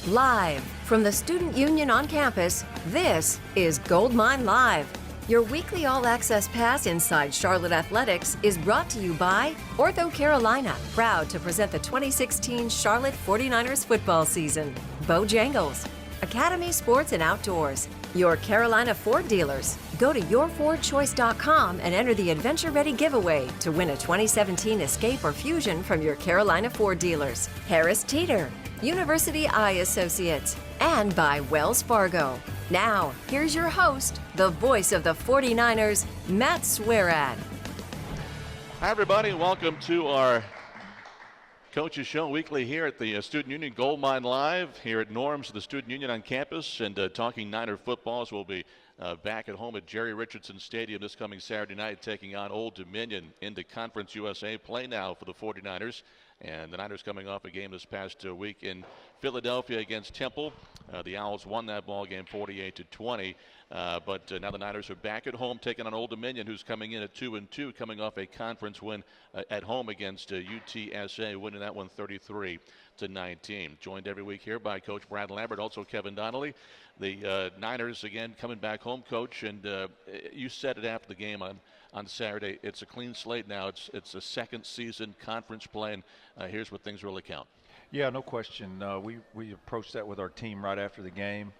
Live from the Student Union on campus, this is Goldmine Live. Your weekly all-access pass inside Charlotte Athletics is brought to you by Ortho Carolina, proud to present the 2016 Charlotte 49ers football season. Bojangles, Academy Sports and Outdoors, your Carolina Ford dealers. Go to yourfordchoice.com and enter the Adventure Ready giveaway to win a 2017 Escape or Fusion from your Carolina Ford dealers. Harris Teeter, University Eye Associates, and by Wells Fargo. Now, here's your host, the voice of the 49ers, Matt Swierad. Hi, everybody. Welcome to our Coaches Show weekly here at the Student Union Goldmine Live here at Norm's, the Student Union on campus, and talking Niner footballs. We'll be back at home at Jerry Richardson Stadium this coming Saturday night, taking on Old Dominion into Conference USA play now for the 49ers. And the Niners coming off a game this past week in Philadelphia against Temple. The Owls won that ball game 48-20. But now the Niners are back at home taking on Old Dominion, who's coming in at 2-2, coming off a conference win at home against UTSA, winning that one 33-19. Joined every week here by Coach Brad Lambert, also Kevin Donnalley. The Niners, again, coming back home, Coach, and you said it after the game on Saturday. It's a clean slate now. It's a second season conference play, and here's what things really count. Yeah, no question. We approached that with our team right after the game.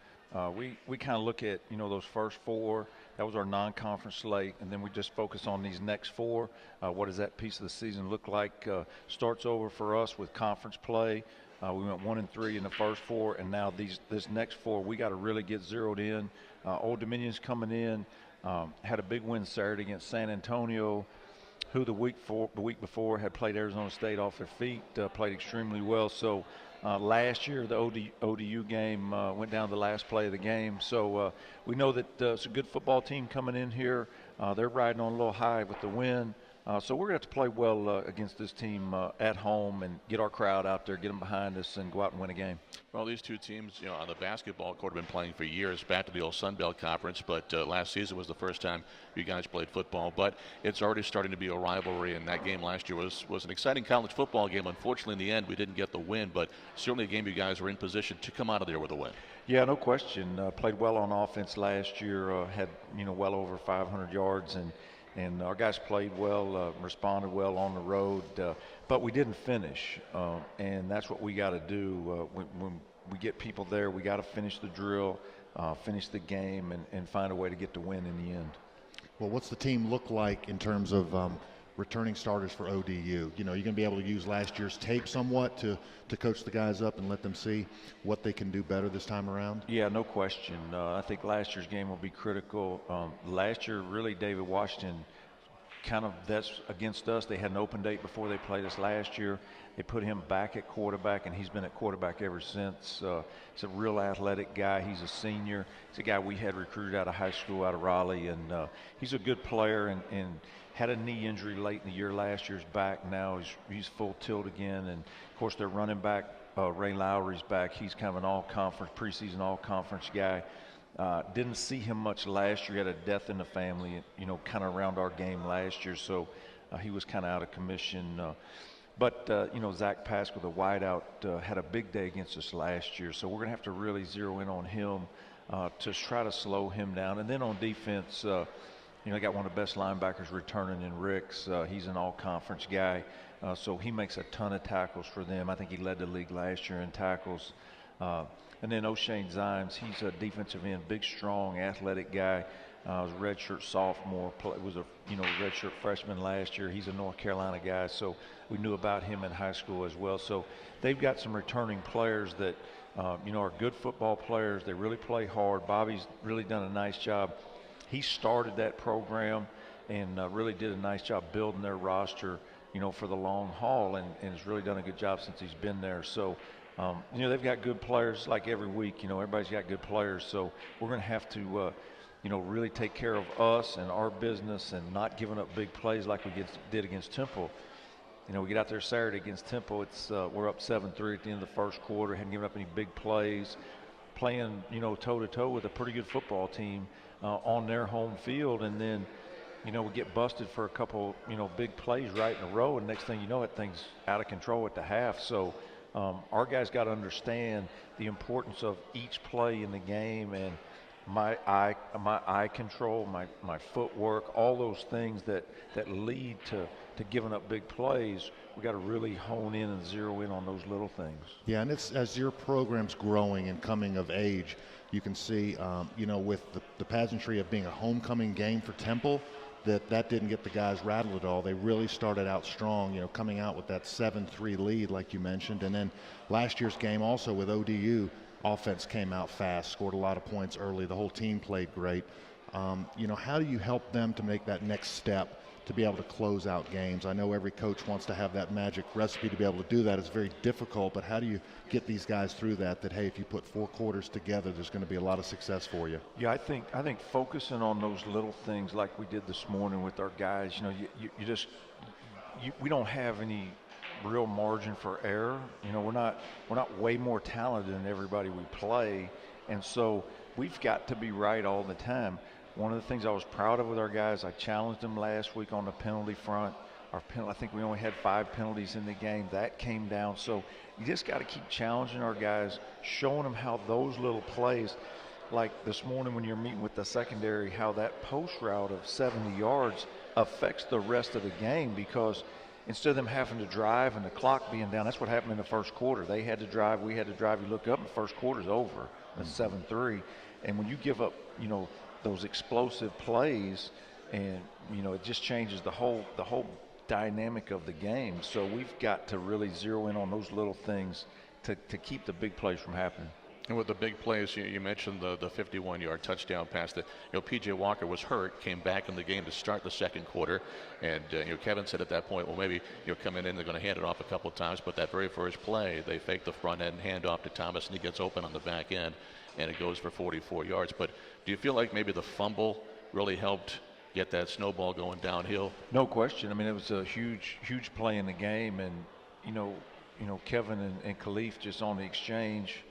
We kind of look at, those first four. That was our non-conference slate, and then we just focus on these next four. What does that piece of the season look like? Starts over for us with conference play. We went 1-3 in the first four, and now this next four, we got to really get zeroed in. Old Dominion's coming in. Had a big win Saturday against San Antonio, who the week before had played Arizona State off their feet, played extremely well. So last year the ODU game went down to the last play of the game. So we know that it's a good football team coming in here. They're riding on a little high with the win. So we're going to have to play well against this team at home and get our crowd out there, get them behind us, and go out and win a game. Well, these two teams, on the basketball court have been playing for years, back to the old Sun Belt Conference, but last season was the first time you guys played football. But it's already starting to be a rivalry, and that game last year was an exciting college football game. Unfortunately, in the end, we didn't get the win, but certainly a game you guys were in position to come out of there with a win. Yeah, no question. Played well on offense last year, had, well over 500 yards, and our guys played well, responded well on the road, but we didn't finish, and that's what we got to do. When we get people there, we got to finish the drill, finish the game, and find a way to get the win in the end. Well, what's the team look like in terms of returning starters for ODU? You're going to be able to use last year's tape somewhat to coach the guys up and let them see what they can do better this time around? Yeah, no question. I think last year's game will be critical. Last year, really, David Washington, kind of that's against us. They had an open date before they played us last year. They put him back at quarterback, and he's been at quarterback ever since. He's a real athletic guy. He's a senior. He's a guy we had recruited out of high school, out of Raleigh, and he's a good player and had a knee injury late in the year last year's back. Now he's full tilt again, and of course their running back, Ray Lowry's back. He's kind of an all-conference, preseason all-conference guy. Didn't see him much last year. He had a death in the family, kind of around our game last year, so he was kind of out of commission. But Zach Pask with a wideout had a big day against us last year, so we're going to have to really zero in on him to try to slow him down. And then on defense, they got one of the best linebackers returning in Ricks. He's an all-conference guy, so he makes a ton of tackles for them. I think he led the league last year in tackles. And then O'Shane Zimes, he's a defensive end, big, strong, athletic guy. Was a redshirt sophomore, was a redshirt freshman last year. He's a North Carolina guy, so we knew about him in high school as well. So they've got some returning players that are good football players. They really play hard. Bobby's really done a nice job. He started that program and really did a nice job building their roster, for the long haul, and has really done a good job since he's been there. So, they've got good players like every week. Everybody's got good players. So we're going to have to, really take care of us and our business and not giving up big plays like we did against Temple. We get out there Saturday against Temple. We're up 7-3 at the end of the first quarter. Hadn't given up any big plays. Playing, toe-to-toe with a pretty good football team on their home field, and then, we get busted for a couple, big plays right in a row, and next thing you know, that thing's out of control at the half. So Our guys got to understand the importance of each play in the game, and my eye control, my footwork, all those things that lead to giving up big plays. We got to really hone in and zero in on those little things. Yeah, and it's as your program's growing and coming of age, you can see, with the pageantry of being a homecoming game for Temple, that didn't get the guys rattled at all. They really started out strong, coming out with that 7-3 lead like you mentioned. And then last year's game also with ODU, offense came out fast, scored a lot of points early. The whole team played great. How do you help them to make that next step to be able to close out games? I know every coach wants to have that magic recipe to be able to do that. It's very difficult, but how do you get these guys through that, hey, if you put 4 quarters together, there's going to be a lot of success for you? Yeah, I think focusing on those little things like we did this morning with our guys, we don't have any real margin for error. We're not way more talented than everybody we play, and so we've got to be right all the time. One of the things I was proud of with our guys, I challenged them last week on the penalty front. I think we only had 5 penalties in the game. That came down. So you just got to keep challenging our guys, showing them how those little plays, like this morning when you're meeting with the secondary, how that post route of 70 yards affects the rest of the game, because instead of them having to drive and the clock being down, that's what happened in the first quarter. They had to drive, we had to drive. You look up and the first quarter's over. It's 7-3. And when you give up, those explosive plays, and it just changes the whole dynamic of the game. So we've got to really zero in on those little things to keep the big plays from happening. And with the big plays, you mentioned the 51-yard touchdown pass that P.J. Walker was hurt, came back in the game to start the second quarter, and Kevin said at that point, well, maybe coming in they're going to hand it off a couple of times, but that very first play they fake the front end, hand off to Thomas, and he gets open on the back end, and it goes for 44 yards. But do you feel like maybe the fumble really helped get that snowball going downhill? No question. I mean, it was a huge play in the game, and Kevin and Khalif just on the exchange.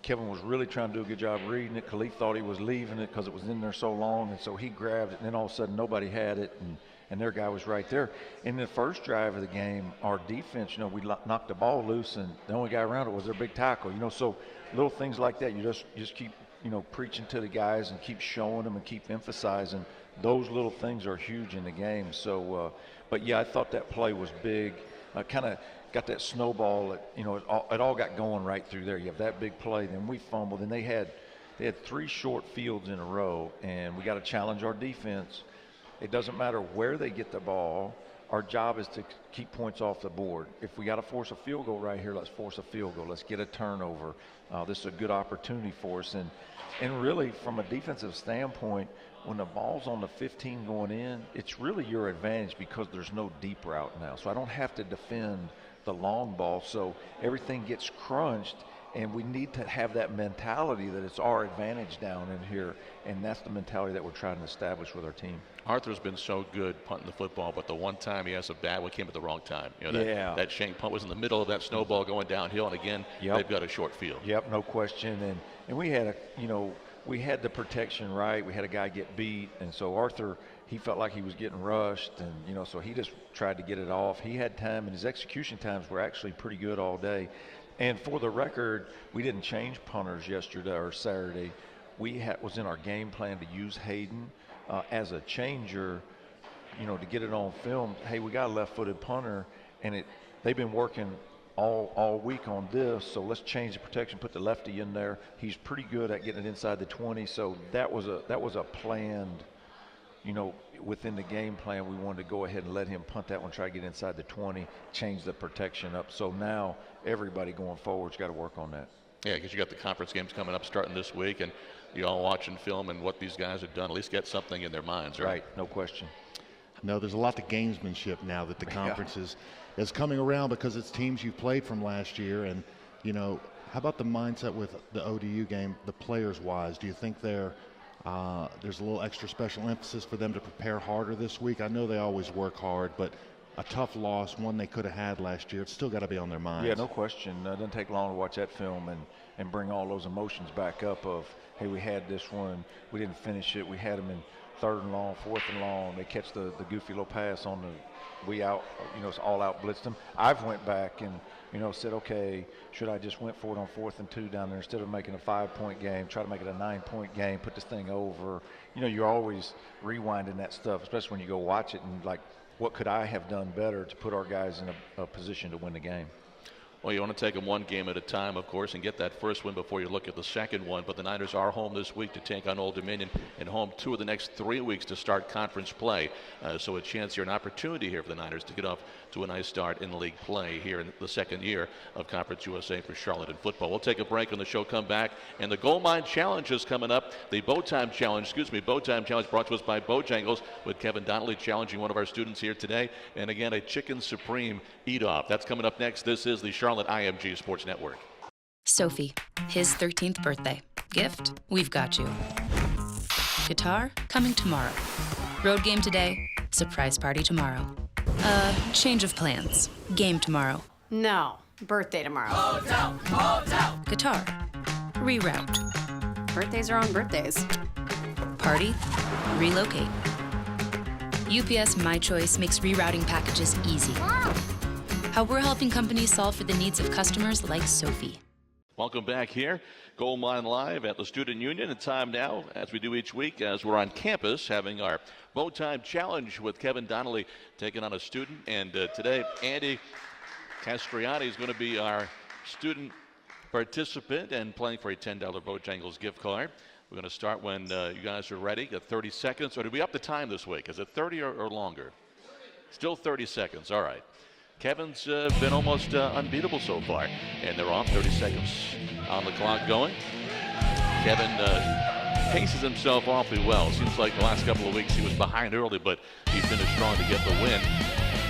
Kevin was really trying to do a good job reading it. Khalif thought he was leaving it because it was in there so long, and so he grabbed it, and then all of a sudden nobody had it, and their guy was right there. In the first drive of the game, our defense, we knocked the ball loose, and the only guy around it was their big tackle. So little things like that, you just keep preaching to the guys and keep showing them and keep emphasizing. Those little things are huge in the game. So, but yeah, I thought that play was big. Kind of got that snowball. It all got going right through there. You have that big play, then we fumbled, and they had 3 short fields in a row, and we got to challenge our defense. It doesn't matter where they get the ball. Our job is to keep points off the board. If we got to force a field goal right here, let's force a field goal. Let's get a turnover. This is a good opportunity for us. And really, from a defensive standpoint, when the ball's on the 15 going in, it's really your advantage because there's no deep route now. So I don't have to defend the long ball. So everything gets crunched, and we need to have that mentality that it's our advantage down in here, and that's the mentality that we're trying to establish with our team. Arthur's been so good punting the football, but the one time he has a bad one came at the wrong time. That shank punt was in the middle of that snowball going downhill, and again, they've got a short field. Yep, no question. And we had we had the protection right. We had a guy get beat, and so Arthur, he felt like he was getting rushed, and so he just tried to get it off. He had time, and his execution times were actually pretty good all day. And for the record, we didn't change punters yesterday or Saturday. Was in our game plan to use Hayden as a changer, to get it on film. Hey, we got a left-footed punter, and they've been working all week on this, so let's change the protection, put the lefty in there. He's pretty good at getting it inside the 20, so that was a planned, within the game plan. We wanted to go ahead and let him punt that one, try to get inside the 20, change the protection up. So now everybody going forward's got to work on that. Yeah, because you got the conference games coming up starting this week, and you all watching film and what these guys have done, at least get something in their minds, right? Right, no question. No, there's a lot of gamesmanship now that the conference is coming around because it's teams you've played from last year. And, how about the mindset with the ODU game, the players-wise? Do you think there's a little extra special emphasis for them to prepare harder this week? I know they always work hard, but a tough loss, one they could have had last year, it's still got to be on their minds. Yeah, no question. It doesn't take long to watch that film and bring all those emotions back up of, hey, we had this one, we didn't finish it, we had them in 3rd and long, 4th and long. They catch the goofy little pass on the it's all out blitzed them. I've went back and, said, okay, should I just went for it on 4th and 2 down there instead of making a 5-point game, try to make it a 9-point game, put this thing over. You're always rewinding that stuff, especially when you go watch it and like, what could I have done better to put our guys in a position to win the game? Well, you want to take them one game at a time, of course, and get that first win before you look at the second one. But the Niners are home this week to take on Old Dominion, and home 2 of the next 3 weeks to start conference play. So a chance here, an opportunity here for the Niners to get off to a nice start in league play here in the second year of Conference USA for Charlotte in football. We'll take a break on the show, come back, and the Gold Mine Challenge is coming up. The Bow Time Challenge brought to us by Bojangles, with Kevin Donnalley challenging one of our students here today. And again, a Chicken Supreme eat-off. That's coming up next. This is the Charlotte IMG Sports Network. Sophie, his 13th birthday. Gift, we've got you. Guitar, coming tomorrow. Road game today, surprise party tomorrow. Change of plans. Game tomorrow. No, birthday tomorrow. Hotel. Guitar, reroute. Birthdays are on birthdays. Party, relocate. UPS My Choice makes rerouting packages easy. How we're helping companies solve for the needs of customers like Sophie. Welcome back here, Gold Mine Live at the Student Union. And time now, as we do each week, as we're on campus having our Bow Time Challenge with Kevin Donnalley taking on a student. And today, Andy Castriati is going to be our student participant and playing for a $10 Bojangles gift card. We're going to start when you guys are ready. Got 30 seconds. Or did we up the time this week? Is it 30 or longer? Still 30 seconds. All right. Kevin's been almost unbeatable so far, and they're off. 30 seconds on the clock going. Kevin paces himself awfully well. Seems like the last couple of weeks he was behind early, but he finished strong to get the win.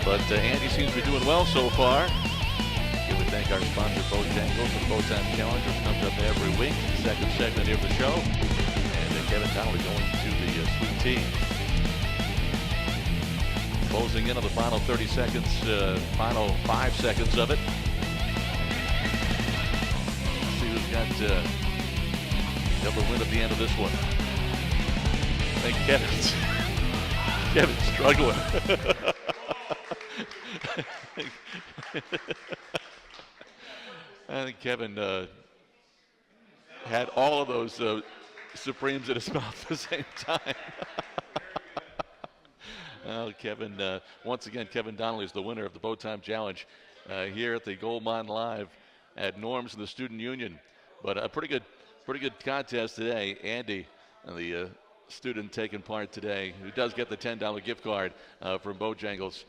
But Andy seems to be doing well so far. Here we thank our sponsor, Bojangles, the Bow Time Challenge, which comes up every week. Second segment here of the show. And Kevin Donnalley going to the Sweet Tea. Closing in on the final 30 seconds, final 5 seconds of it. Let's see who's got the win at the end of this one. I think Kevin's struggling. I think Kevin had all of those Supremes in his mouth at the same time. Kevin, once again, Kevin Donnalley is the winner of the Bow Time Challenge here at the Gold Mine Live at Norms in the Student Union. But a pretty good contest today. Andy, the student taking part today, who does get the $10 gift card from Bojangles,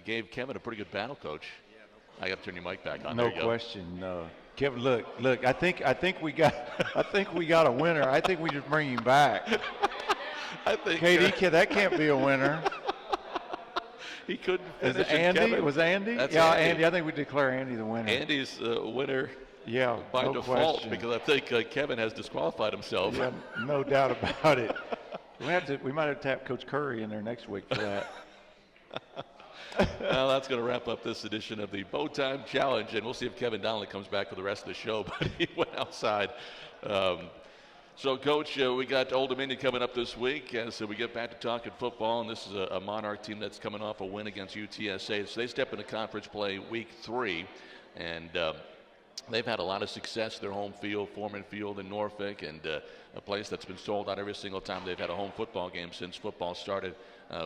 gave Kevin a pretty good battle, Coach. I got to turn your mic back on. No question. Kevin, look. I think we got a winner. I think we just bring him back. I think KD, that can't be a winner. He couldn't Is finish. it Andy? Kevin. Was Andy? That's yeah, Andy. I think we declare Andy the winner. Andy's winner. Yeah, by no default, question. because I think Kevin has disqualified himself. Yeah, no doubt about it. We might have to tap Coach Curry in there next week for that. Well, that's going to wrap up this edition of the Bow Time Challenge, and we'll see if Kevin Donnalley comes back for the rest of the show, but he went outside. So, Coach, we got Old Dominion coming up this week as we get back to talking football, and this is a Monarch team that's coming off a win against UTSA. So they step into conference play week 3, and they've had a lot of success. Their home field, Foreman Field in Norfolk, and a place that's been sold out every single time they've had a home football game since football started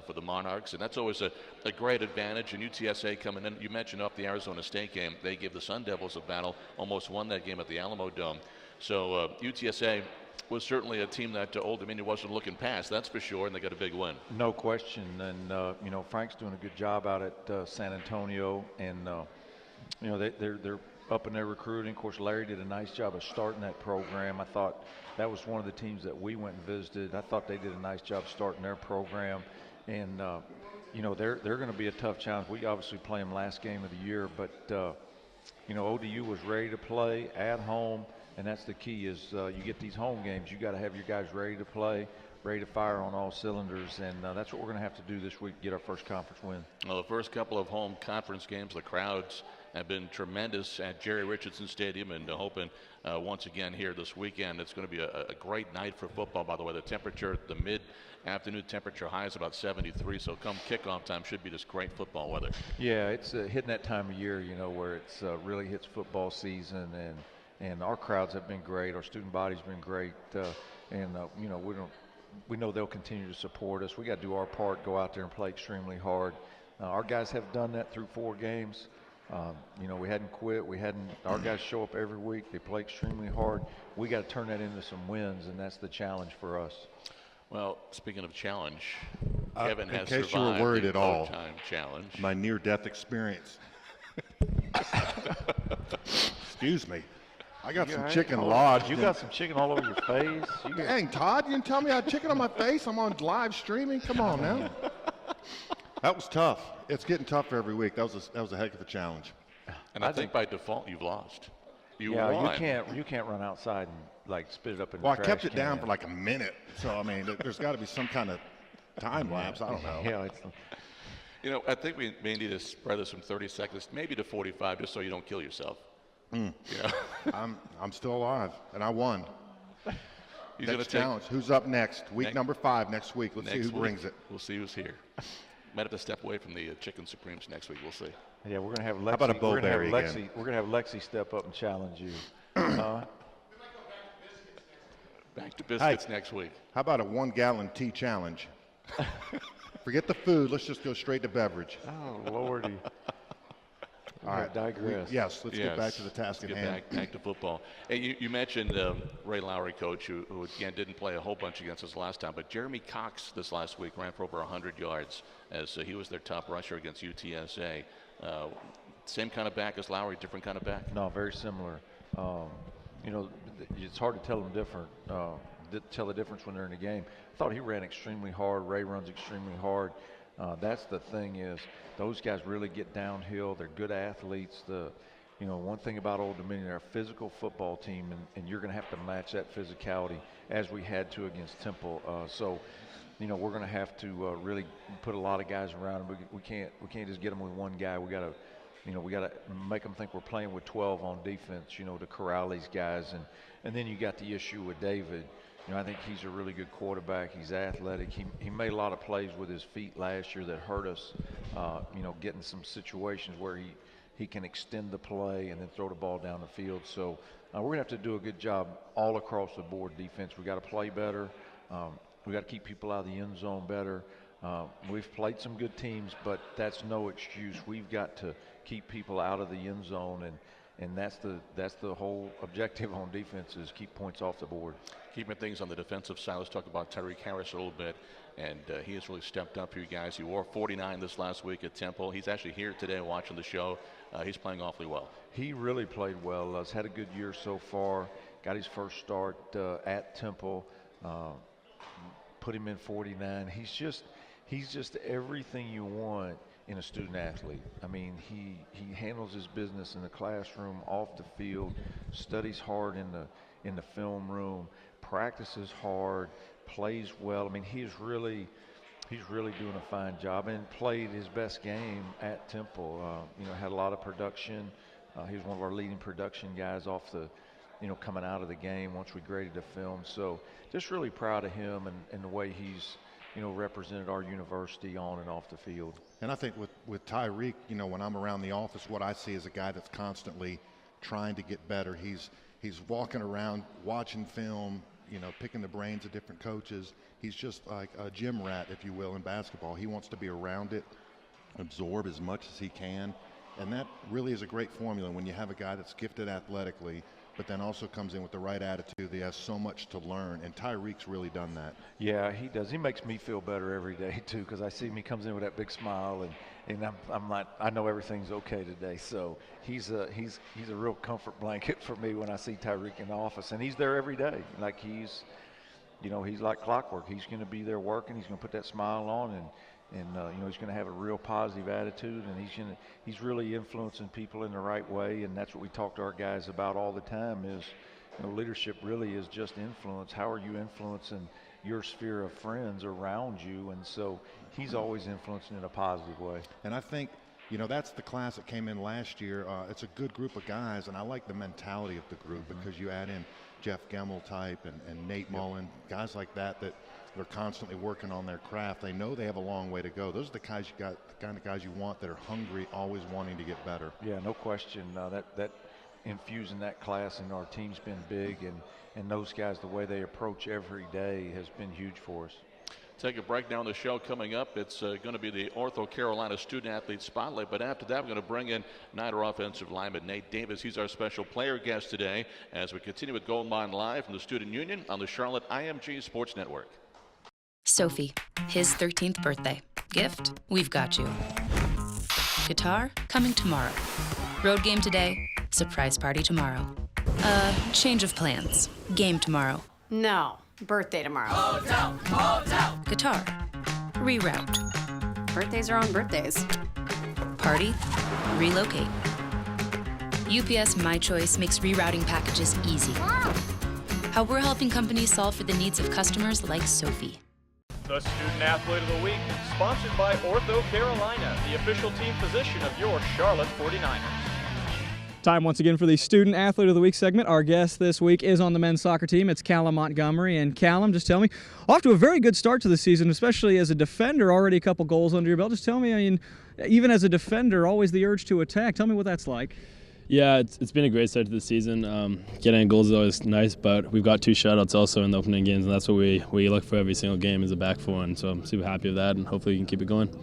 for the Monarchs, and that's always a great advantage. And UTSA coming in, you mentioned off the Arizona State game, they gave the Sun Devils a battle, almost won that game at the Alamo Dome. So UTSA was certainly a team that Old Dominion wasn't looking past, that's for sure, and they got a big win. No question, and Frank's doing a good job out at San Antonio, and they're up in their recruiting. Of course, Larry did a nice job of starting that program. I thought that was one of the teams that we went and visited. I thought they did a nice job starting their program, and they're going to be a tough challenge. We obviously play them last game of the year, but ODU was ready to play at home. And that's the key is you get these home games, you got to have your guys ready to play, ready to fire on all cylinders, and that's what we're going to have to do this week to get our first conference win. Well, the first couple of home conference games, the crowds have been tremendous at Jerry Richardson Stadium, and hoping once again here this weekend. It's going to be a great night for football, by the way. The temperature, the mid-afternoon temperature high is about 73, so come kickoff time should be just great football weather. Yeah, it's hitting that time of year, where it's really hits football season, and our crowds have been great. Our student body's been great, we know they'll continue to support us. We got to do our part, go out there and play extremely hard. Our guys have done that through 4 games. We hadn't quit. Our guys show up every week. They play extremely hard. We got to turn that into some wins, and that's the challenge for us. Well, speaking of challenge, Kevin has in case you survived were worried the at all, overtime challenge. My near-death experience. Excuse me. I got some chicken lodged. You got some chicken all over your face. Dang, Todd, you didn't tell me I had chicken on my face. I'm on live streaming. Come on now. That was tough. It's getting tougher every week. That was a heck of a challenge. And I think by default you've lost. You won. won. You can't run outside and spit it up in Well, the I trash kept it can. down for like a minute. So I mean, there's got to be some kind of time lapse. I don't know. Yeah, I think we may need to spread this from 30 seconds, maybe to 45, just so you don't kill yourself. I'm still alive, and I won. He's Next challenge. Who's up next? Week number 5 next week. Let's see who brings it. We'll see who's here. Might have to step away from the Chicken Supremes next week. We'll see. Yeah, we're gonna have Lexi. How about a Bowberry again? We're gonna have Lexi step up and challenge you. Back to biscuits next week. How about a 1-gallon tea challenge? Forget the food. Let's just go straight to beverage. Oh, Lordy. All right, digress. Let's get back to the task at hand. Back to football. Hey, you mentioned Ray Lowry, coach, who again didn't play a whole bunch against us last time, but Jeremy Cox this last week ran for over 100 yards as he was their top rusher against UTSA. Same kind of back as Lowry, different kind of back? No, very similar. It's hard to tell them different. Tell the difference when they're in the game. I thought he ran extremely hard. Ray runs extremely hard. That's the thing is those guys really get downhill. They're good athletes. One thing about Old Dominion, they're a physical football team, and you're going to have to match that physicality as we had to against Temple. We're going to have to really put a lot of guys around them. We can't just get them with one guy. We got to make them think we're playing with 12 on defense, to corral these guys. And then you got the issue with David. I think he's a really good quarterback. He's athletic. He made a lot of plays with his feet last year that hurt us, getting some situations where he can extend the play and then throw the ball down the field. So we're going to have to do a good job all across the board defense. We got to play better. We got to keep people out of the end zone better. We've played some good teams, but that's no excuse. We've got to keep people out of the end zone, and that's the whole objective on defense is keep points off the board. Keeping things on the defensive side, let's talk about Tyreek Harris a little bit, and he has really stepped up for you guys. He wore 49 this last week at Temple. He's actually here today watching the show. He's playing awfully well. He really played well. He's had a good year so far. Got his first start at Temple. Put him in 49. He's just everything you want in a student athlete. I mean, he handles his business in the classroom, off the field, studies hard in the film room, practices hard, plays well. I mean, he's really doing a fine job and played his best game at Temple. Had a lot of production. He was one of our leading production guys off the, coming out of the game once we graded the film. So just really proud of him and the way he's, represented our university on and off the field. And I think with Tyreek, when I'm around the office, what I see is a guy that's constantly trying to get better. He's walking around, watching film, picking the brains of different coaches. He's just like a gym rat, if you will, in basketball. He wants to be around it, absorb as much as he can. And that really is a great formula when you have a guy that's gifted athletically, but then also comes in with the right attitude. He has so much to learn, and Tyreek's really done that. Yeah, he does. He makes me feel better every day too, because I see him. He comes in with that big smile, and I'm like, I know everything's okay today. So he's a real comfort blanket for me when I see Tyreek in the office, and he's there every day. Like he's like clockwork. He's going to be there working. He's going to put that smile on, and he's going to have a real positive attitude, and he's really influencing people in the right way, and that's what we talk to our guys about all the time is, leadership really is just influence. How are you influencing your sphere of friends around you? And so he's always influencing in a positive way. And I think You know, that's the class that came in last year. It's a good group of guys, and I like the mentality of the group because you add in Jeff Gemmel type and Nate Mullen, guys like that they're constantly working on their craft. They know they have a long way to go. Those are the guys the kind of guys you want that are hungry, always wanting to get better. Yeah, no question. That infusing that class in our team's been big, and those guys, the way they approach every day has been huge for us. Take a break now on the show. Coming up, it's going to be the Ortho Carolina Student Athlete Spotlight. But after that, we're going to bring in Niner offensive lineman Nate Davis. He's our special player guest today as we continue with Gold Mine Live from the Student Union on the Charlotte IMG Sports Network. Sophie, his 13th birthday. Gift? We've got you. Guitar? Coming tomorrow. Road game today. Surprise party tomorrow. Change of plans. Game tomorrow. No, birthday tomorrow. Guitar. Reroute. Birthdays are on birthdays. Party. Relocate. UPS My Choice makes rerouting packages easy. How we're helping companies solve for the needs of customers like Sophie. The Student Athlete of the Week, sponsored by Ortho Carolina, the official team physician of your Charlotte 49ers. Time once again for the Student Athlete of the Week segment. Our guest this week is on the men's soccer team. It's Callum Montgomery. And Callum, just tell me, off to a very good start to the season, especially as a defender, already a couple goals under your belt. Just tell me, I mean, even as a defender, always the urge to attack. Tell me what that's like. Yeah, it's been a great start to the season. Getting goals is always nice, but we've got 2 shutouts also in the opening games, and that's what we look for every single game is a back 4, and so I'm super happy with that, and hopefully we can keep it going.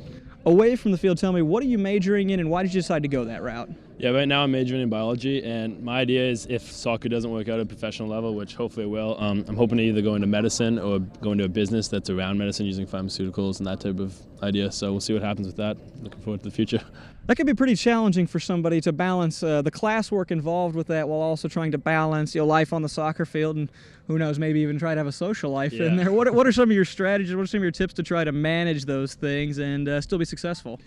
Away from the field, tell me, what are you majoring in, and why did you decide to go that route? Yeah, right now I'm majoring in biology, and my idea is if soccer doesn't work out at a professional level, which hopefully it will, I'm hoping to either go into medicine or go into a business that's around medicine using pharmaceuticals and that type of idea. So we'll see what happens with that. Looking forward to the future. That can be pretty challenging for somebody to balance the classwork involved with that while also trying to balance life on the soccer field and who knows, maybe even try to have a social life in there. What are some of your strategies? What are some of your tips to try to manage those things and still be successful?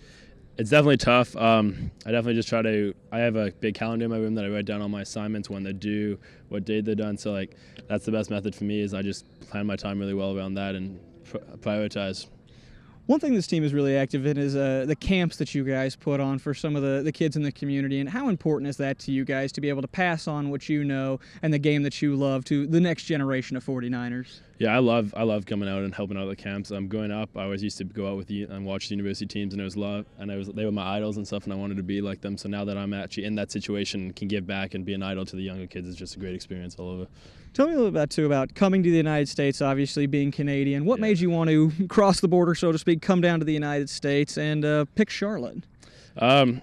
It's definitely tough. I definitely just I have a big calendar in my room that I write down all my assignments, when they're due, what date they're done. So that's the best method for me is I just plan my time really well around that and prioritize. One thing this team is really active in is the camps that you guys put on for some of the kids in the community. And how important is that to you guys to be able to pass on what you know and the game that you love to the next generation of 49ers? Yeah, I love coming out and helping out at the camps. Growing up, I always used to go out with and watch the university teams, and they were my idols and stuff, and I wanted to be like them. So now that I'm actually in that situation, can give back and be an idol to the younger kids, it's just a great experience all over. Tell me a little bit too about coming to the United States, obviously being Canadian. What made you want to cross the border, so to speak, come down to the United States and pick Charlotte?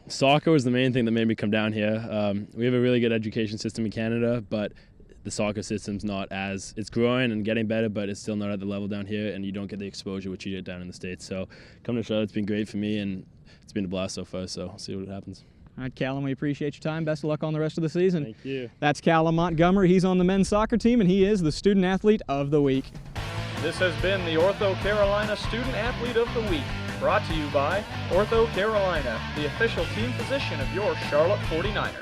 Soccer was the main thing that made me come down here. We have a really good education system in Canada, but the soccer system's it's growing and getting better, but it's still not at the level down here, and you don't get the exposure which you get down in the States. So coming to Charlotte's been great for me, and it's been a blast so far, so see what happens. All right, Callum, we appreciate your time. Best of luck on the rest of the season. Thank you. That's Callum Montgomery. He's on the men's soccer team, and he is the Student Athlete of the Week. This has been the Ortho Carolina Student Athlete of the Week, brought to you by Ortho Carolina, the official team physician of your Charlotte 49ers.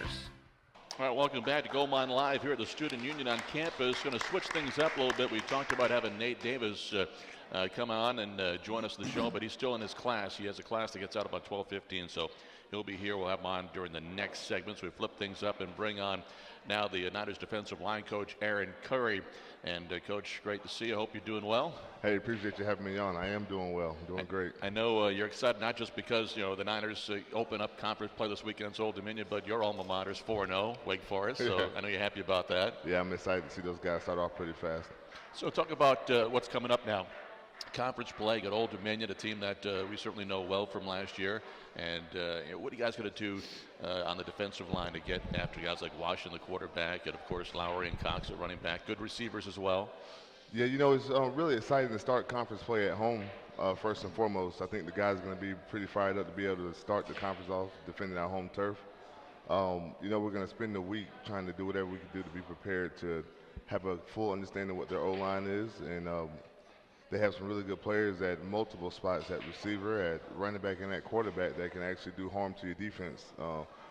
All right, welcome back to Gold Mine Live here at the Student Union on campus. Going to switch things up a little bit. We talked about having Nate Davis come on and join us in the show, but he's still in his class. He has a class that gets out about 12:15, so he'll be here. We'll have him on during the next segment. So we flip things up and bring on now the Niners defensive line coach, Aaron Curry. And Coach, great to see you. Hope you're doing well. Hey, appreciate you having me on. I am doing well. Doing great. I know you're excited not just because the Niners open up conference play this weekend against Old Dominion, but your alma mater's 4-0, Wake Forest. So I know you're happy about that. Yeah, I'm excited to see those guys start off pretty fast. So talk about what's coming up now. Conference play at Old Dominion, a team that we certainly know well from last year. And what are you guys going to do on the defensive line to get after guys like Washington, the quarterback, and of course Lowry and Cox at running back? Good receivers as well. Yeah, it's really exciting to start conference play at home. First and foremost, I think the guys are going to be pretty fired up to be able to start the conference off defending our home turf. We're going to spend the week trying to do whatever we can do to be prepared to have a full understanding of what their O-line is, and they have some really good players at multiple spots, at receiver, at running back, and at quarterback that can actually do harm to your defense.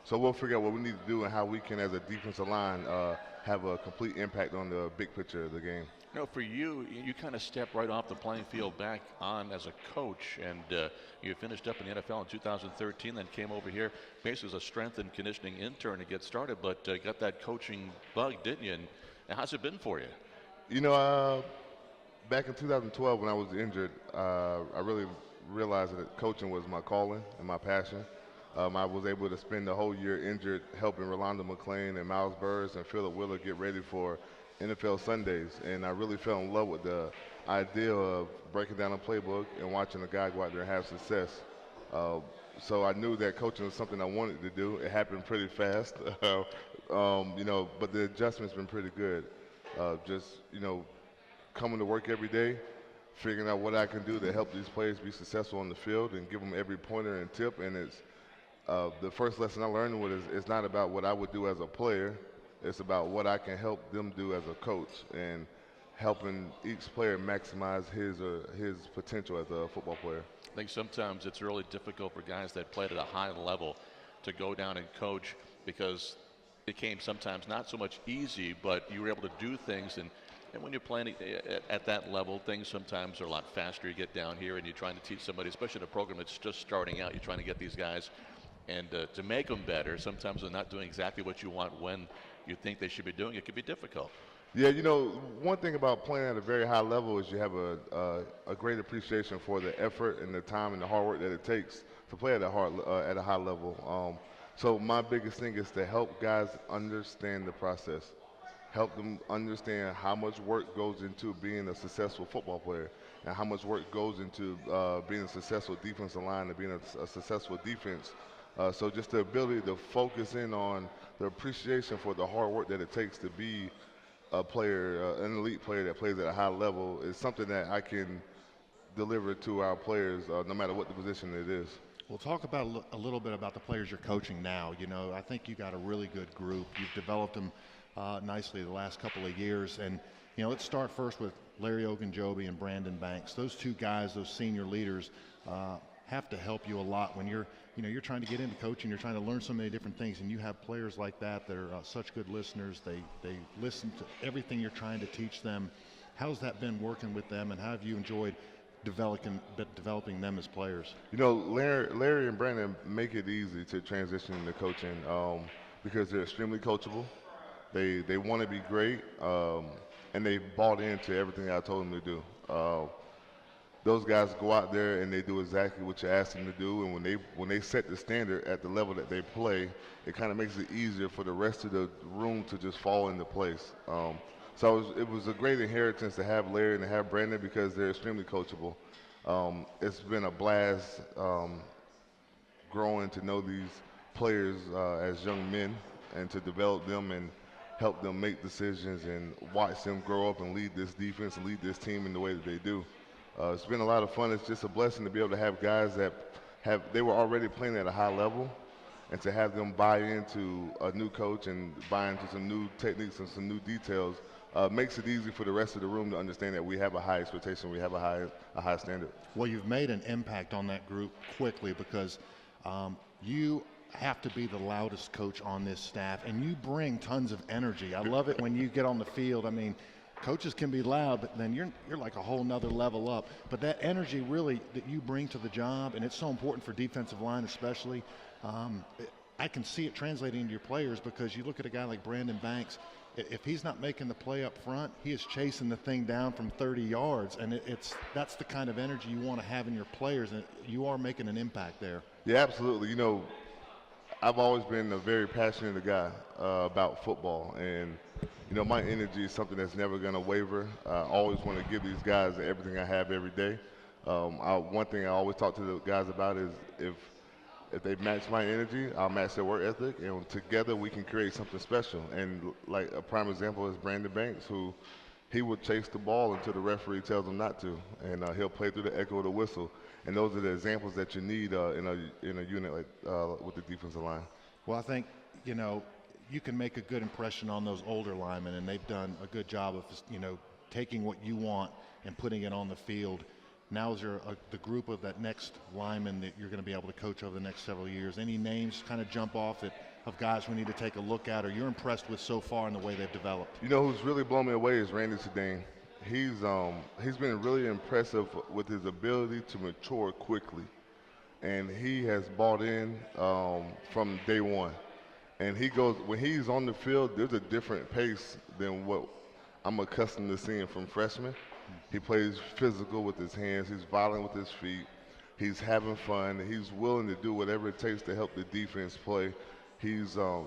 So we'll figure out what we need to do and how we can, as a defensive line, have a complete impact on the big picture of the game. You know, for you, you kind of stepped right off the playing field back on as a coach, and you finished up in the NFL in 2013, then came over here basically as a strength and conditioning intern to get started, but got that coaching bug, didn't you? And how's it been for you? You know, back in 2012 when I was injured, I really realized that coaching was my calling and my passion. I was able to spend the whole year injured helping Rolando McClain and Miles Burris and Phillip Wheeler get ready for NFL Sundays, and I really fell in love with the idea of breaking down a playbook and watching a guy go out there and have success. So I knew that coaching was something I wanted to do. It happened pretty fast, you know, but the adjustment's been pretty good. Just, you know, coming to work every day, figuring out what I can do to help these players be successful on the field and give them every pointer and tip. And it's the first lesson I learned was it's not about what I would do as a player. It's about what I can help them do as a coach and helping each player maximize his potential as a football player. I think sometimes it's really difficult for guys that played at a high level to go down and coach because it became sometimes not so much easy, but you were able to do things. And when you're playing at that level, things sometimes are a lot faster. You get down here and you're trying to teach somebody, especially in a program that's just starting out, you're trying to get these guys and to make them better. Sometimes they're not doing exactly what you want when you think they should be doing. It can be difficult. Yeah, you know, one thing about playing at a very high level is you have a great appreciation for the effort and the time and the hard work that it takes to play at a high level. So my biggest thing is to help guys understand the process, help them understand how much work goes into being a successful football player and how much work goes into being a successful defensive line and being a successful defense. So just the ability to focus in on the appreciation for the hard work that it takes to be a player, an elite player that plays at a high level is something that I can deliver to our players no matter what the position it is. We'll talk about a little bit about the players you're coaching now. You know, I think you got a really good group. You've developed them nicely the last couple of years. And, you know, let's start first with Larry Ogunjobi and Brandon Banks. Those two guys, those senior leaders, have to help you a lot when you're trying to get into coaching. You're trying to learn so many different things, and you have players like that that are such good listeners. They listen to everything you're trying to teach them. How's that been working with them, and how have you enjoyed developing them as players? You know, Larry and Brandon make it easy to transition into coaching because they're extremely coachable. They want to be great, and they bought into everything I told them to do. Those guys go out there and they do exactly what you ask them to do, and when they set the standard at the level that they play, it kind of makes it easier for the rest of the room to just fall into place. So it was a great inheritance to have Larry and to have Brandon because they're extremely coachable. It's been a blast growing to know these players as young men and to develop them and help them make decisions and watch them grow up and lead this defense and lead this team in the way that they do. It's been a lot of fun. It's just a blessing to be able to have guys that they were already playing at a high level, and to have them buy into a new coach and buy into some new techniques and some new details makes it easy for the rest of the room to understand that we have a high expectation, we have a high standard. Well, you've made an impact on that group quickly because you have to be the loudest coach on this staff, and you bring tons of energy. I love it when you get on the field. I mean, coaches can be loud, but then you're like a whole nother level up. But that energy really that you bring to the job, and it's so important for defensive line especially, I can see it translating into your players because you look at a guy like Brandon Banks, if he's not making the play up front, he is chasing the thing down from 30 yards, and that's the kind of energy you want to have in your players, and you are making an impact there. Yeah, absolutely. You know, I've always been a very passionate guy about football, and you know, my energy is something that's never going to waver. I always want to give these guys everything I have every day. One thing I always talk to the guys about is if they match my energy, I'll match their work ethic, and together we can create something special. And like a prime example is Brandon Banks, who he will chase the ball until the referee tells him not to, and he'll play through the echo of the whistle. And those are the examples that you need in a unit like with the defensive line. Well, I think, you know, you can make a good impression on those older linemen, and they've done a good job of, you know, taking what you want and putting it on the field. Now is there the group of that next lineman that you're going to be able to coach over the next several years? Any names kind of jump off that guys we need to take a look at, or you're impressed with so far in the way they've developed? You know who's really blown me away is Randy Sedane. He's been really impressive with his ability to mature quickly, and he has bought in from day one. And when he's on the field, there's a different pace than what I'm accustomed to seeing from freshmen. He plays physical with his hands. He's violent with his feet. He's having fun. He's willing to do whatever it takes to help the defense play. He's a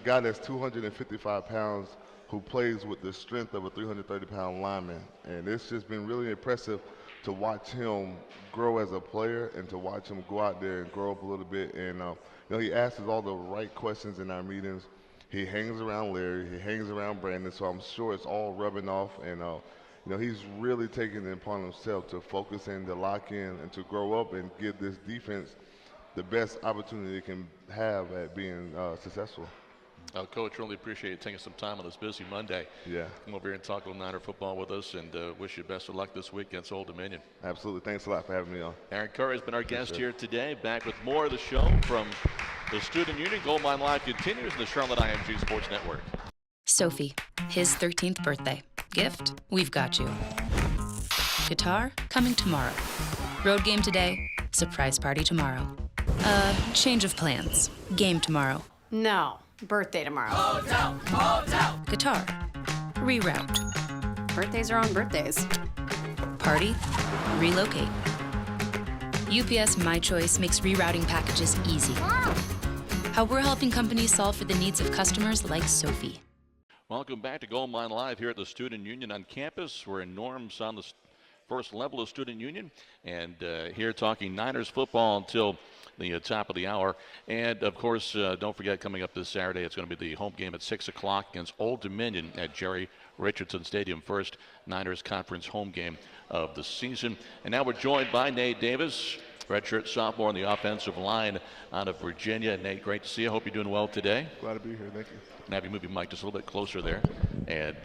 guy that's 255 pounds who plays with the strength of a 330-pound lineman. And it's just been really impressive to watch him grow as a player and to watch him go out there and grow up a little bit. And he asks us all the right questions in our meetings. He hangs around Larry. He hangs around Brandon. So I'm sure it's all rubbing off. And he's really taking it upon himself to focus in, to lock in, and to grow up and give this defense the best opportunity it can have at being successful. Coach, really appreciate you taking some time on this busy Monday. Yeah. Come over here and talk a little Niner football with us, and wish you best of luck this week against Old Dominion. Absolutely. Thanks a lot for having me on. Aaron Curry has been our guest here today. Back with more of the show from the Student Union. Goldmine Live continues in the Charlotte IMG Sports Network. Sophie, his 13th birthday. Gift, we've got you. Guitar, coming tomorrow. Road game today, surprise party tomorrow. Change of plans. Game tomorrow. No, birthday tomorrow. Guitar, reroute. Birthdays are on birthdays. Party, relocate. UPS My Choice makes rerouting packages easy. How we're helping companies solve for the needs of customers like Sophie. Welcome back to Goldmine Live here at the Student Union on campus. We're in Norms on the first level of Student Union, and here talking Niners football until the top of the hour. And, of course, don't forget, coming up this Saturday, it's going to be the home game at 6 o'clock against Old Dominion at Jerry Richardson Stadium. First Niners conference home game of the season. And now we're joined by Nate Davis, redshirt sophomore on the offensive line out of Virginia. Nate, great to see you. Hope you're doing well today. Glad to be here. Thank you. And have you move your mic just a little bit closer there. And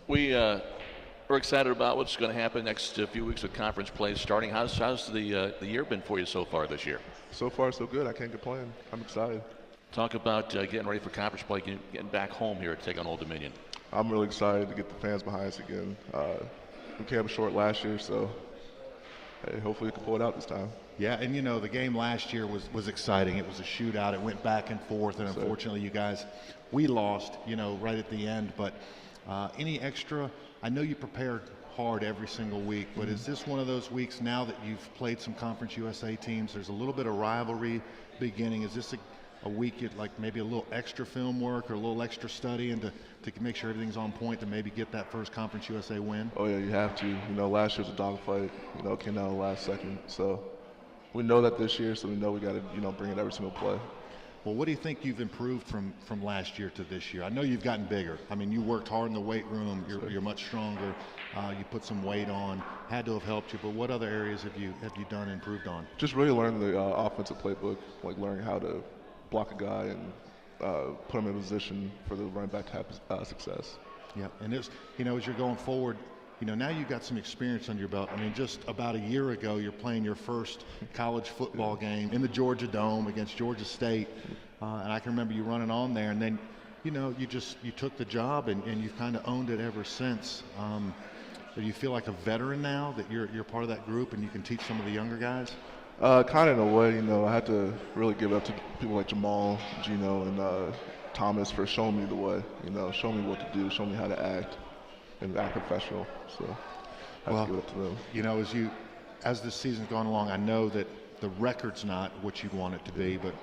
we're excited about what's going to happen next few weeks with conference play starting. How's the year been for you so far this year? So far, so good. I can't complain. I'm excited. Talk about getting ready for conference play, getting back home here to take on Old Dominion. I'm really excited to get the fans behind us again. We came up short last year, so hey, hopefully we can pull it out this time. Yeah, and the game last year was exciting. It was a shootout. It went back and forth, and unfortunately you guys, we lost, right at the end. But any extra, I know you prepared hard every single week, but is this one of those weeks now that you've played some Conference USA teams, there's a little bit of rivalry beginning? Is this a week you'd like maybe a little extra film work or a little extra study and to make sure everything's on point to maybe get that first Conference USA win? Oh yeah, you have to. Last year was a dogfight. It came down to the last second. So we know that this year, so we know we got to bring it every single play. Well, what do you think you've improved from last year to this year? I know you've gotten bigger. I mean, you worked hard in the weight room. You're much stronger. You put some weight on. Had to have helped you. But what other areas have you done and improved on? Just really learning the offensive playbook, like learning how to block a guy and put him in a position for the running back to have success. Yeah, and as you're going forward, now you've got some experience under your belt. I mean, just about a year ago, you're playing your first college football game in the Georgia Dome against Georgia State, and I can remember you running on there, and then, you took the job and you've kind of owned it ever since. Do you feel like a veteran now that you're part of that group and you can teach some of the younger guys? Kind of in a way, I had to really give it up to people like Jamal, Gino, and Thomas for showing me the way, showing me what to do, showing me how to act and act professional. So I have to give it up to them. As this season's gone along, I know that the record's not what you want it to be, but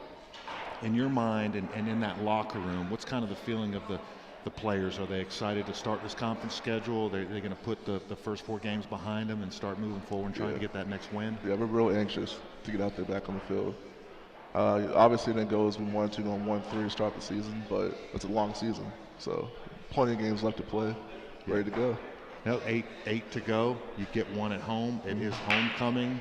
in your mind and in that locker room, what's kind of the feeling of the players? Are they excited to start this conference schedule? They're going to put the first 4 games behind them and start moving forward and trying to get that next win? Yeah, we're real anxious to get out there back on the field. Obviously, it didn't go as we wanted to on 1-3 to start the season, but it's a long season, so plenty of games left to play, ready to go. 8 to go. You get one at home. It is homecoming.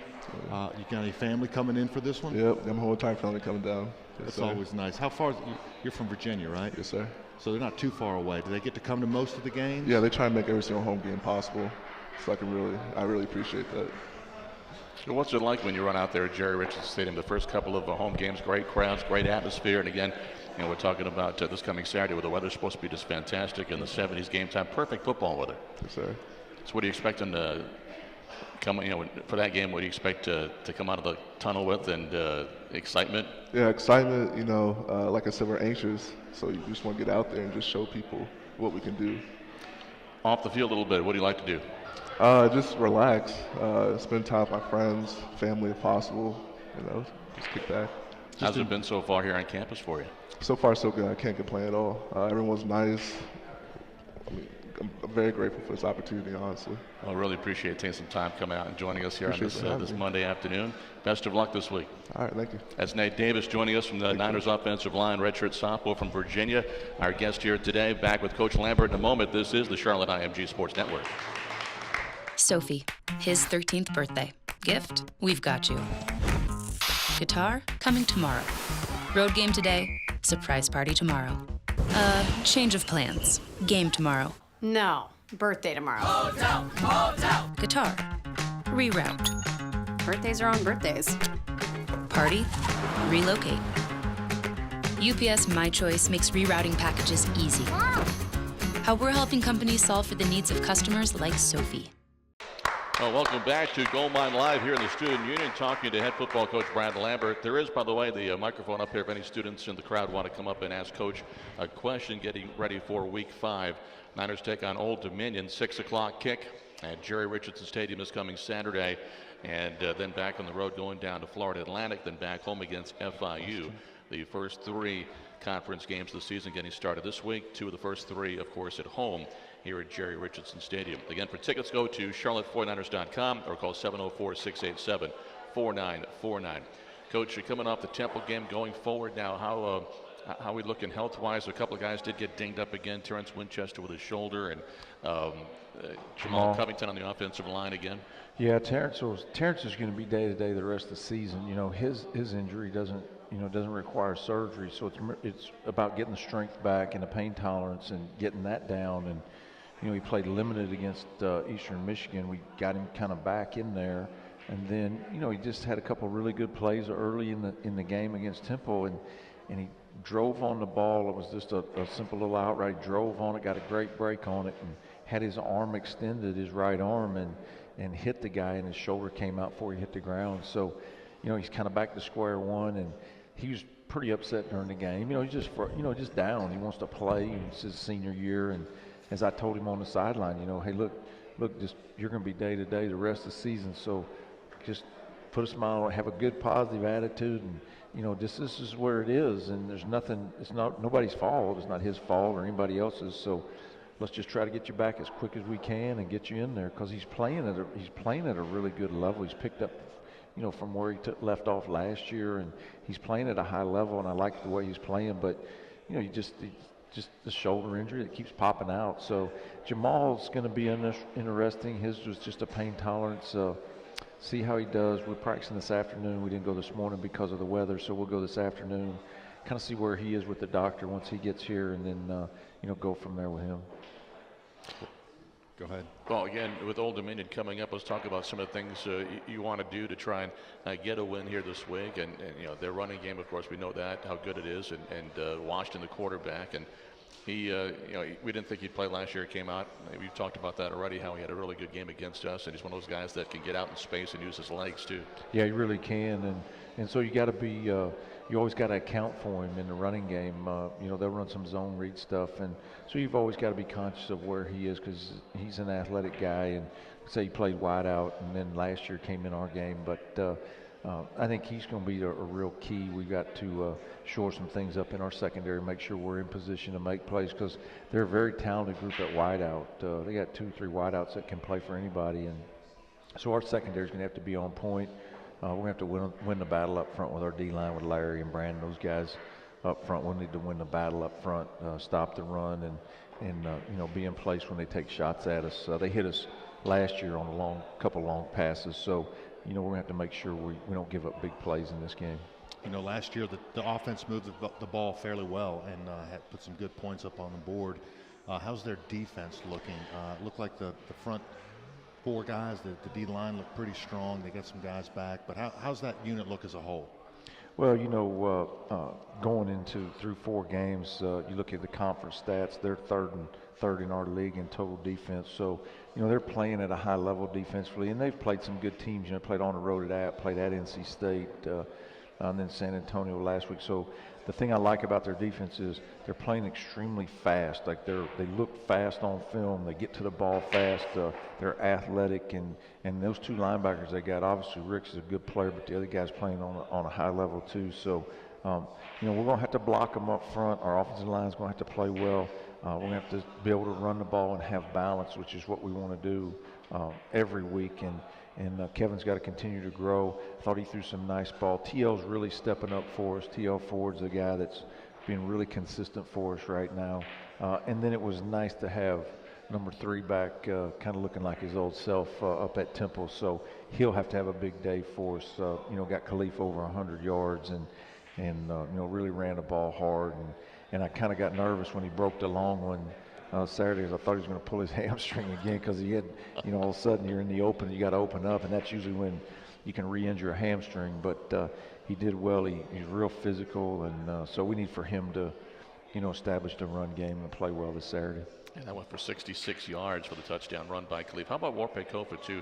You got any family coming in for this one? Yep, I'm whole entire family coming down. That's always nice. How far? You're from Virginia, right? Yes, sir. So they're not too far away. Do they get to come to most of the games? Yeah, they try to make every single home game possible. So I really appreciate that. So what's it like when you run out there at Jerry Richardson Stadium? The first couple of home games, great crowds, great atmosphere, and again, And we're talking about this coming Saturday where the weather's supposed to be just fantastic in the 70s game time. Perfect football weather. Yes, sir. So what do you expect them to come, for that game? What do you expect to come out of the tunnel with, and excitement? Yeah, excitement. Like I said, we're anxious, so you just want to get out there and just show people what we can do. Off the field a little bit, what do you like to do? Just relax, spend time with my friends, family if possible, just kick back. How's it been so far here on campus for you? So far, so good. I can't complain at all. Everyone's nice. I'm very grateful for this opportunity, honestly. I really appreciate taking some time coming out and joining us here on this me. Monday afternoon. Best of luck this week. All right, thank you. That's Nate Davis joining us from the Niners offensive line, redshirt sophomore from Virginia. Our guest here today, back with Coach Lambert in a moment. This is the Charlotte IMG Sports Network. Sophie, his 13th birthday. Gift, we've got you. Guitar, coming tomorrow. Road game today, surprise party tomorrow. Change of plans. Game tomorrow. No, birthday tomorrow. Guitar, reroute. Birthdays are on birthdays. Party, relocate. UPS My Choice makes rerouting packages easy. How we're helping companies solve for the needs of customers like Sophie. Well, welcome back to Gold Mine Live here in the Student Union, talking to head football coach Brad Lambert. There is, by the way, the microphone up here if any students in the crowd want to come up and ask Coach a question, getting ready for Week 5. Niners take on Old Dominion, 6 o'clock kick at Jerry Richardson Stadium this coming Saturday, and then back on the road going down to Florida Atlantic, then back home against FIU. The first 3 conference games of the season getting started this week, 2 of the first 3, of course, at home here at Jerry Richardson Stadium. Again, for tickets, go to charlotte49ers.com or call 704-687-4949. Coach, you're coming off the Temple game, going forward now. How are we looking health-wise? A couple of guys did get dinged up again. Terrence Winchester with his shoulder, and Jamal Covington on the offensive line again. Yeah, Terrence is going to be day-to-day the rest of the season. His injury doesn't require surgery, so it's about getting the strength back and the pain tolerance and getting that down. And he played limited against Eastern Michigan. We got him kind of back in there, and then he just had a couple really good plays early in the game against Temple, and he drove on the ball. It was just a simple little outright. Drove on it, got a great break on it, and had his arm extended, his right arm, and hit the guy, and his shoulder came out before he hit the ground. So he's kind of back to square one, and he was pretty upset during the game. He's just down. He wants to play. It's his senior year, and as I told him on the sideline, hey, look, just you're going to be day to day the rest of the season. So just put a smile on, have a good positive attitude, and this is where it is. And there's nothing. It's not nobody's fault. It's not his fault or anybody else's. So let's just try to get you back as quick as we can and get you in there, because he's playing at a really good level. He's picked up from where he left off last year, and he's playing at a high level, and I like the way he's playing. But just the shoulder injury that keeps popping out. So Jamal's going to be interesting. His was just a pain tolerance. See how he does. We're practicing this afternoon. We didn't go this morning because of the weather, so we'll go this afternoon, kind of see where he is with the doctor once he gets here, and then go from there with him. Go ahead. Well, again, with Old Dominion coming up, let's talk about some of the things you want to do to try and get a win here this week. And their running game, of course, we know that, how good it is, and Washington, the quarterback. And he, we didn't think he'd play last year. He came out. We've talked about that already, how he had a really good game against us. And he's one of those guys that can get out in space and use his legs, too. Yeah, he really can. And so you got to be you always got to account for him in the running game. They'll run some zone read stuff, and so you've always got to be conscious of where he is, because he's an athletic guy, and say he played wide out, and then last year came in our game. But I think he's going to be a real key. We've got to shore some things up in our secondary, make sure we're in position to make plays, because they're a very talented group at wide out. They got 2-3 wide outs that can play for anybody, and so our secondary is going to have to be on point. We're going to have to win the battle up front with our D-line, with Larry and Brandon. Those guys up front, we'll need to win the battle up front, stop the run, and be in place when they take shots at us. They hit us last year on a couple long passes, so we're going to have to make sure we don't give up big plays in this game. Last year the offense moved the ball fairly well and had put some good points up on the board. How's their defense looking? Looked like the front 4 guys, the D-line looked pretty strong. They got some guys back, but how's that unit look as a whole? Well, going into through 4 games, you look at the conference stats, they're third in our league in total defense. So, they're playing at a high level defensively, and they've played some good teams. Played on the road at App, played at NC State, and then San Antonio last week. So the thing I like about their defense is they're playing extremely fast. Like they look fast on film. They get to the ball fast. They're athletic, and those 2 linebackers they got. Obviously, Rick's is a good player, but the other guy's playing on a high level too. So, we're going to have to block them up front. Our offensive line's going to have to play well. We're going to have to be able to run the ball and have balance, which is what we want to do every week. And Kevin's got to continue to grow. I thought he threw some nice ball. TL's really stepping up for us. TL Ford's the guy that's being really consistent for us right now. And then it was nice to have number 3 back, kind of looking like his old self up at Temple. So he'll have to have a big day for us. Got Khalif over 100 yards and really ran the ball hard. And I kind of got nervous when he broke the long one Saturday, because I thought he was going to pull his hamstring again, because he had, all of a sudden you're in the open, you got to open up, and that's usually when you can re-injure a hamstring. But he did well. He's real physical, and so we need for him to, establish the run game and play well this Saturday. And that went for 66 yards for the touchdown run by Khalif. How about Warpe Kofa, too,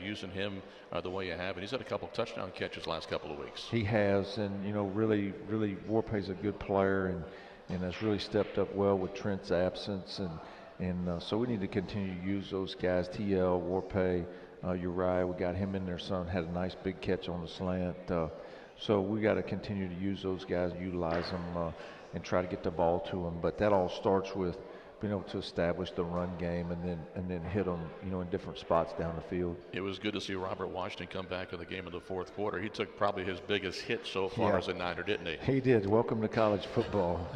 using him the way you have? And he's had a couple of touchdown catches the last couple of weeks. He has, and, really Warpe's a good player, and has really stepped up well with Trent's absence, and so we need to continue to use those guys. TL, Warpe, Uriah, we got him in there. Son had a nice big catch on the slant. So we got to continue to use those guys, utilize them, and try to get the ball to them. But that all starts with being able to establish the run game and then hit them, in different spots down the field. It was good to see Robert Washington come back in the game in the 4th quarter. He took probably his biggest hit so far as a Niner, didn't he? He did. Welcome to college football.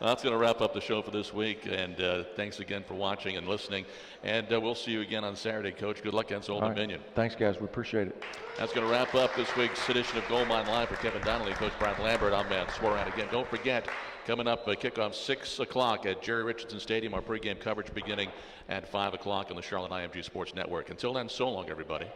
That's going to wrap up the show for this week, and thanks again for watching and listening. And we'll see you again on Saturday, Coach. Good luck against Old Dominion. Thanks, guys. We appreciate it. That's going to wrap up this week's edition of Gold Mine Live. For Kevin Donnalley, Coach Brad Lambert, I'm Swierad again. Don't forget, coming up, kickoff 6 o'clock at Jerry Richardson Stadium. Our pregame coverage beginning at 5 o'clock on the Charlotte IMG Sports Network. Until then, so long, everybody.